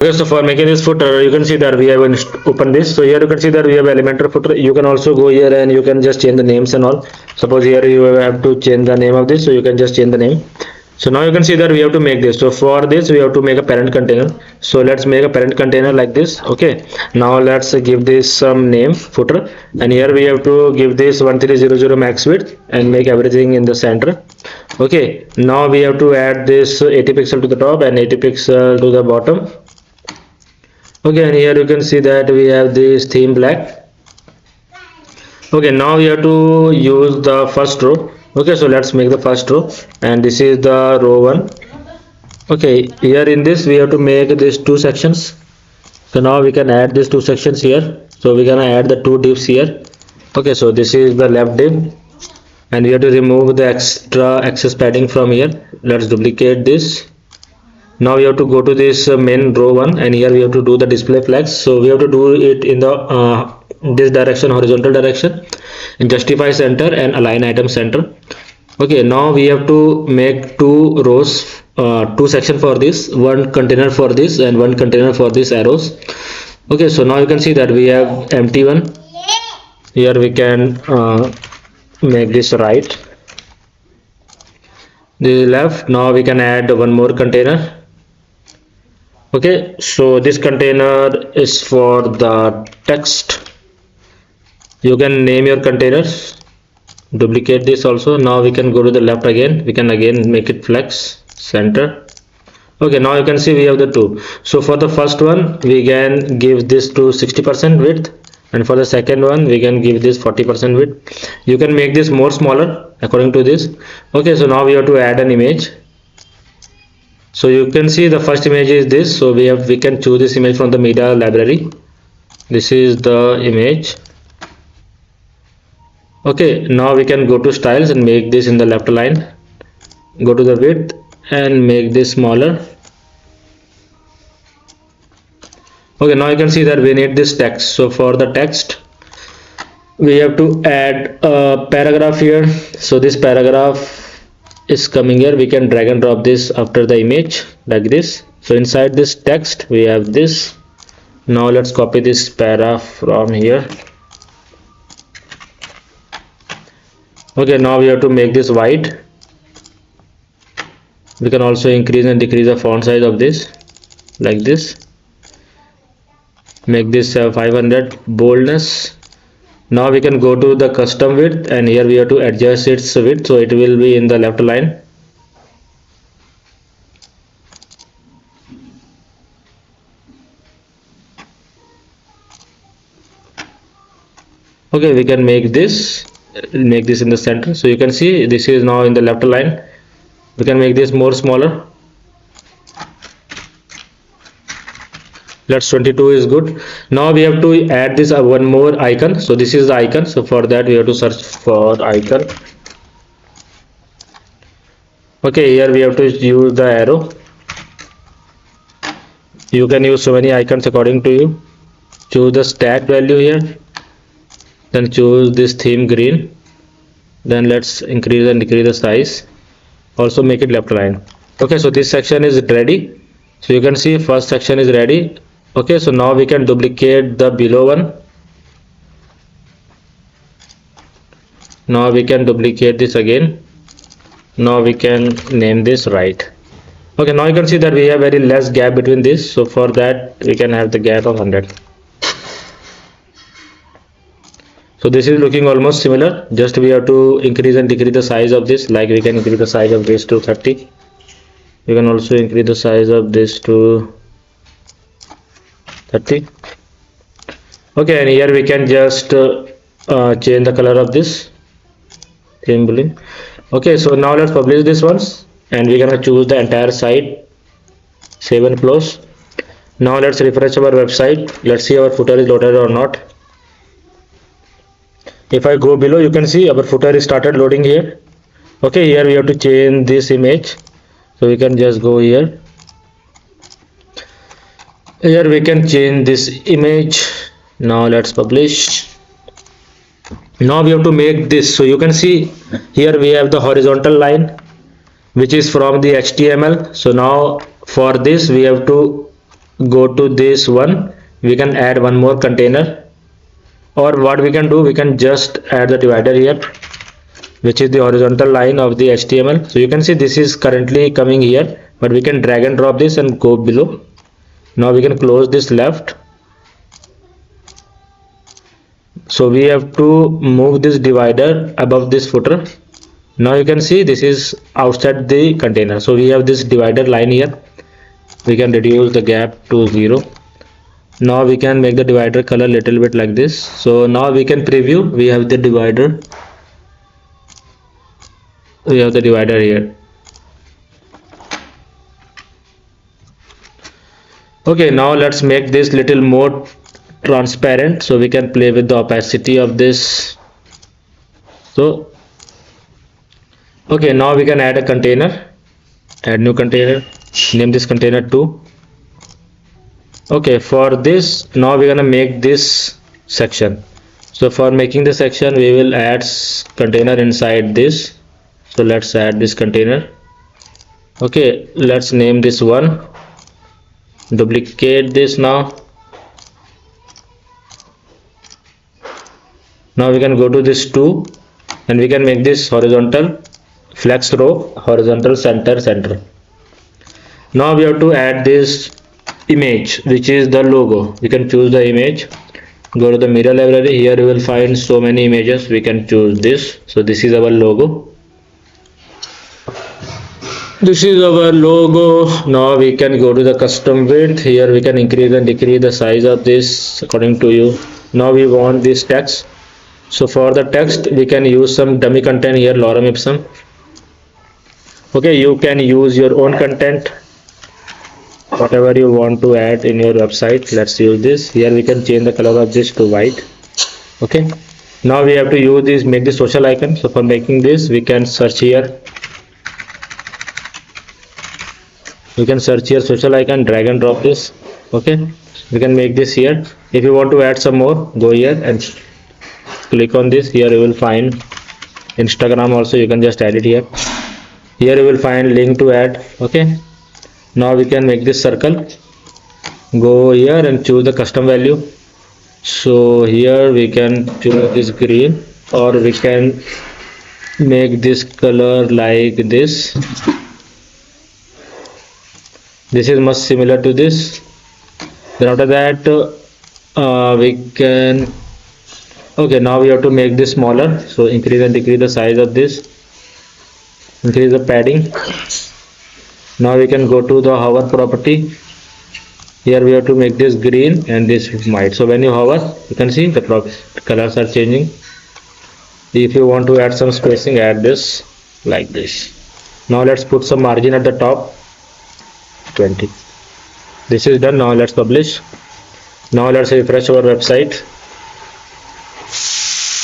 Okay, so for making this footer, you can see that we have open this. So here you can see that we have Elementor footer. You can also go here and you can just change the names and all. Suppose here you have to change the name of this, so you can just change the name. So now you can see that we have to make this. So for this we have to make a parent container. So let's make a parent container like this. Okay, now let's give this some name footer, and here we have to give this 1300 max width and make everything in the center. Okay, now we have to add this 80 pixel to the top and 80 pixel to the bottom. Okay, and here you can see that we have this theme black. Okay, now we have to use the first row. Okay, so let's make the first row, and this is the row 1. Okay, here in this we have to make these two sections. So now we can add these two sections here. So we're gonna add the two divs here. Okay, so this is the left div, and we have to remove the extra access padding from here. Let's duplicate this. Now we have to go to this main row 1, and here we have to do the display flex. So we have to do it in the this direction, horizontal direction, in justify center and align item center. Okay, now we have to make two rows, two section for this, one container for this and one container for these arrows. Okay, so now you can see that we have empty one. Here we can make this right, the left. Now we can add one more container. Okay, so this container is for the text. You can name your containers. Duplicate this also. Now we can go to the left again. We can again make it flex center. Okay, now you can see we have the two. So for the first one we can give this to 60% width, and for the second one we can give this 40% width. You can make this more smaller according to this. Okay, so now we have to add an image. So you can see the first image is this. So we can choose this image from the media library. This is the image. Okay, now we can go to styles and make this in the left line. Go to the width and make this smaller. Okay, now you can see that we need this text. So for the text we have to add a paragraph here. So this paragraph is coming here. We can drag and drop this after the image like this. So inside this text we have this. Now let's copy this paragraph from here. Okay, now we have to make this white. We can also increase and decrease the font size of this like this. Make this 500 boldness. Now we can go to the custom width, and here we have to adjust its width, so it will be in the left line. Okay, we can make this in the center. So you can see this is now in the left line. We can make this more smaller. Let's 22 is good. Now we have to add this one more icon. So this is the icon. So for that we have to search for icon. Okay, here we have to use the arrow. You can use so many icons according to you. Choose the stack value here, then choose this theme green. Then let's increase and decrease the size. Also make it left line. Okay, so this section is ready. So you can see first section is ready. Okay, so now we can duplicate the below one. Now we can duplicate this again. Now we can name this right. Okay, now you can see that we have very less gap between this. So for that we can have the gap of 100. So this is looking almost similar. Just we have to increase and decrease the size of this. Like we can increase the size of this to 30. You can also increase the size of this to 30. Okay, and here we can just change the color of this theme boolean. Okay, so now let's publish this once, and we're gonna choose the entire site, save and close. Now let's refresh our website. Let's see our footer is loaded or not. If I go below, you can see our footer is started loading here. Okay, here we have to change this image. So we can just go here. Here we can change this image. Now let's publish. Now we have to make this. So you can see here we have the horizontal line, which is from the HTML. So now for this we have to go to this one, we can add one more container, or what we can do, we can just add the divider here, which is the horizontal line of the HTML. So you can see this is currently coming here, but we can drag and drop this and go below. Now we can close this left. So we have to move this divider above this footer. Now you can see this is outside the container. So we have this divider line here. We can reduce the gap to 0. Now we can make the divider color little bit like this. So now we can preview. We have the divider. We have the divider here. Okay, now let's make this little more transparent, so we can play with the opacity of this. So okay, now we can add a container, add new container, name this container 2. Okay, for this, now we're gonna make this section. So for making the section, we will add container inside this. So let's add this container. Okay, let's name this one, duplicate this. Now we can go to this 2 and we can make this horizontal flex row, horizontal center. Now we have to add this image, which is the logo. We can choose the image, go to the media library. Here you will find so many images. We can choose this. So this is our logo. This is our logo. Now we can go to the custom width. Here we can increase and decrease the size of this according to you. Now we want this text. So for the text, we can use some dummy content here, lorem ipsum. Okay, you can use your own content, whatever you want to add in your website. Let's use this. Here we can change the color of this to white. Okay, now we have to use this, make the social icon. So for making this, we can search here. We can search here social icon, drag and drop this. Okay, we can make this here. If you want to add some more, go here and click on this. Here you will find Instagram also. You can just add it here. Here you will find link to add. Okay, now we can make this circle. Go here and choose the custom value. So here we can choose this green, or we can make this color like this. This is much similar to this. Then after that we can, okay, now we have to make this smaller. So increase and decrease the size of this, increase the padding. Now we can go to the hover property. Here we have to make this green and this white. So when you hover, you can see the colors are changing. If you want to add some spacing, add this like this. Now let's put some margin at the top, 20. This is done. Now let's publish. Now let's refresh our website.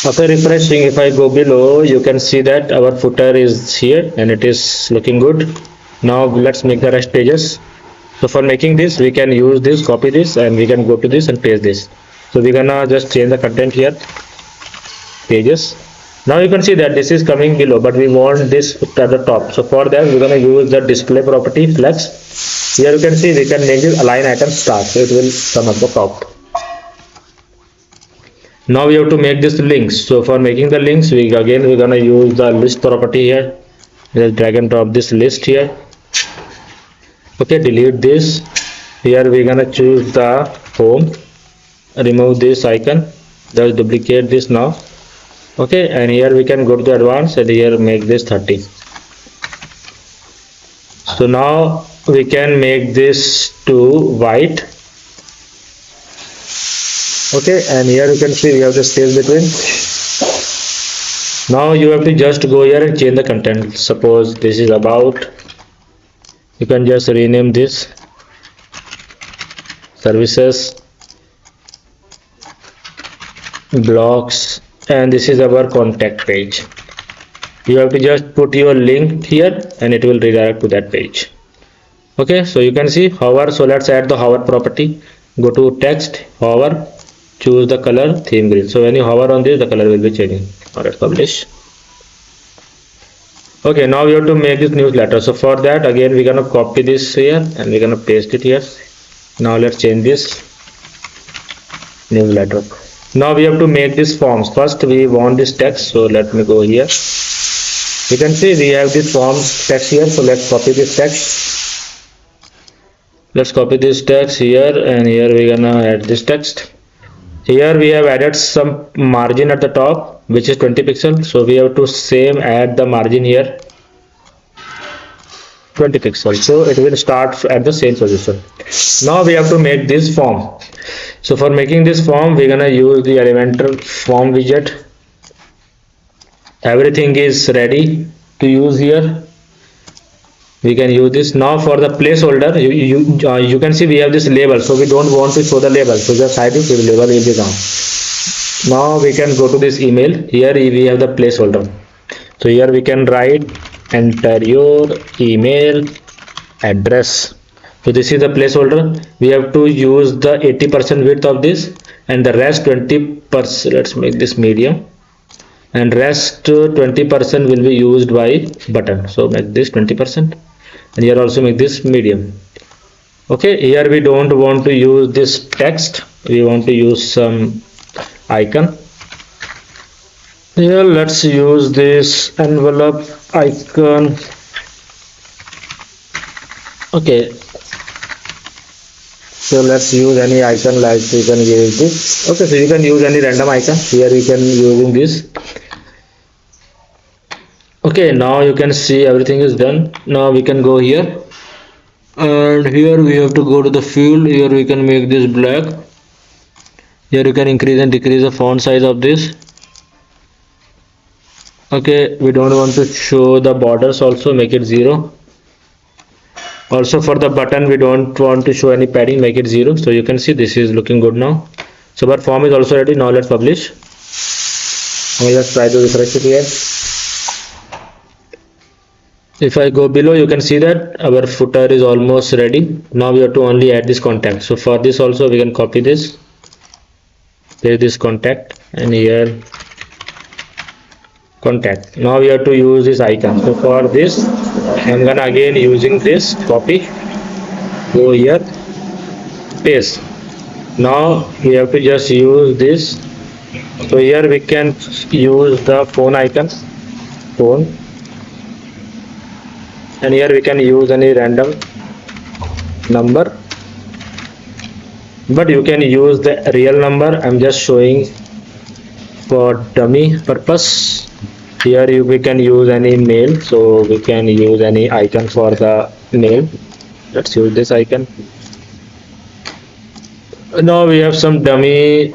After refreshing, if I go below, you can see that our footer is here and it is looking good. Now let's make the rest pages. So for making this, we can use this, copy this, and we can go to this and paste this. So we're gonna just change the content here, pages. Now you can see that this is coming below, but we want this at the top. So for that, we're gonna use the display property flex. Here you can see we can make this align item start, so it will come at the top. Now we have to make this links. So for making the links, we're gonna use the list property here. Just drag and drop this list here. Okay, delete this. Here we're gonna choose the home, remove this icon, just duplicate this now. Okay, and here we can go to the advanced and here make this 30. So now we can make this to white. Okay, and here you can see we have the space between. Now you have to just go here and change the content. Suppose this is about, you can just rename this services, blogs, and this is our contact page. You have to just put your link here and it will redirect to that page. Okay, so you can see hover. So let's add the hover property. Go to text, hover, choose the color theme green. So when you hover on this, the color will be changing. Now let's publish. Okay, now we have to make this newsletter. So for that, again we're gonna copy this here and we're gonna paste it here. Now let's change this newsletter. Now we have to make this forms. First we want this text, so let me go here. You can see we have this form text here, so let's copy this text. Let's copy this text here, and here we're gonna add this text. Here we have added some margin at the top, which is 20 pixels, so we have to same add the margin here, 20 pixels, so it will start at the same position. Now we have to make this form. So for making this form, we're gonna use the Elementor form widget. Everything is ready to use here. We can use this. Now for the placeholder, you can see we have this label, so we don't want to show the label, so just hide it, the label will be gone. Now we can go to this email. Here we have the placeholder, so here we can write enter your email address. So this is the placeholder. We have to use the 80% width of this, and the rest 20%, let's make this medium, and rest 20% will be used by button, so make this 20%, and here also make this medium. Okay, here we don't want to use this text, we want to use some icon. Here let's use this envelope icon. Okay, so let's use any icon, like you can use this. Okay, so you can use any random icon. Here we can using this. Okay, now you can see everything is done. Now we can go here, and here we have to go to the field. Here we can make this black. Here you can increase and decrease the font size of this. Okay, we don't want to show the borders, also make it 0. Also for the button, we don't want to show any padding, make it 0. So you can see this is looking good now. So our form is also ready. Now let's publish. Now let's try to refresh it here. If I go below, you can see that our footer is almost ready. Now we have to only add this contact. So for this also we can copy this. There is this contact, and here contact. Now we have to use this icon. So for this I'm gonna again using this copy, go here, paste. Now we have to just use this. So here we can use the phone icon, phone, and here we can use any random number, but you can use the real number. I'm just showing for dummy purpose. Here we can use any mail, so we can use any icon for the mail. Let's use this icon. Now we have some dummy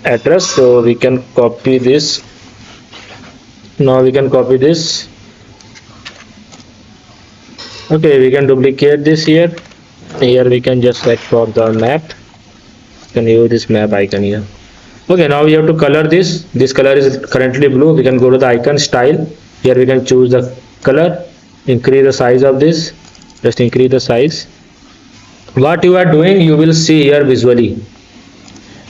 address, so we can copy this. Now we can copy this. Okay, we can duplicate this here. Here we can just select for the map. You can use this map icon here. Okay, now we have to color this. This color is currently blue. We can go to the icon style. Here we can choose the color, increase the size of this. Just increase the size. What you are doing, you will see here visually.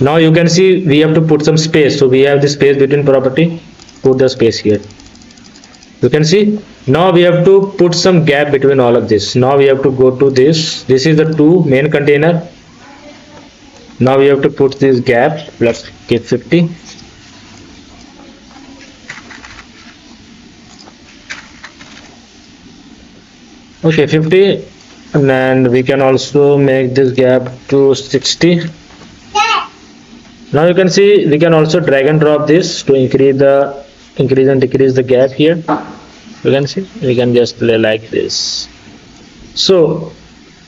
Now you can see we have to put some space. So we have the space between property. Put the space here. You can see. Now we have to put some gap between all of this. Now we have to go to this. This is the two main container. Now we have to put this gap. Let's get 50. Okay, 50, and then we can also make this gap to 60. Now you can see we can also drag and drop this to increase and decrease the gap here. You can see we can just play like this. So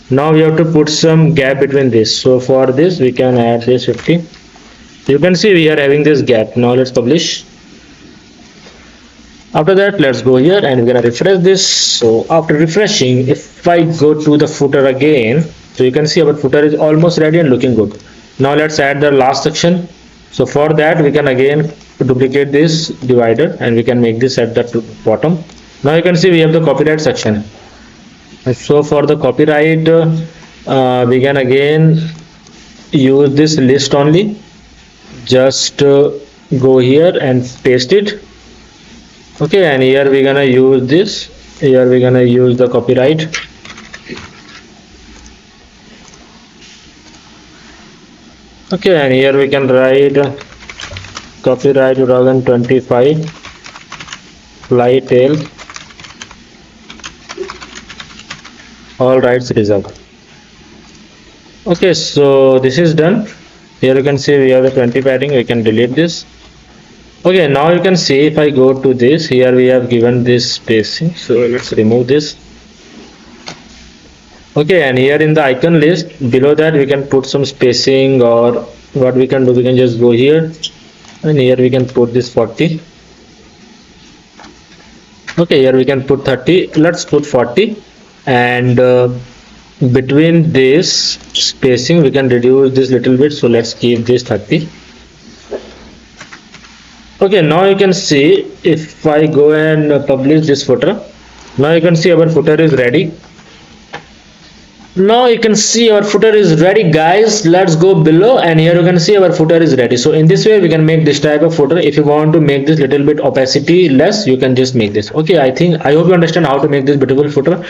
now we have to put some gap between this. So for this we can add this 50. You can see we are having this gap. Now let's publish. After that, let's go here and we're gonna refresh this. So after refreshing, if I go to the footer again, so you can see our footer is almost ready and looking good. Now let's add the last section. So for that we can again duplicate this divider and we can make this at the bottom. Now you can see we have the copyright section. So for the copyright we can again use this list only. Just go here and paste it. Okay, and here we're gonna use this. Here we're gonna use the copyright. Okay, and here we can write copyright 2025 fly tail, all rights reserved. Okay, so this is done. Here you can see we have the 20 padding. We can delete this. Okay, now you can see if I go to this, here we have given this spacing, so let's remove this. Okay, and here in the icon list below that we can put some spacing, or what we can do, we can just go here and here we can put this 40. Okay, here we can put 30, let's put 40, and between this spacing we can reduce this little bit, so let's keep this 30. Okay, now you can see if I go and publish this footer, now you can see our footer is ready. Now you can see our footer is ready, guys. Let's go below, and here you can see our footer is ready. So in this way we can make this type of footer. If you want to make this little bit opacity less, you can just make this. Okay, I hope you understand how to make this beautiful footer.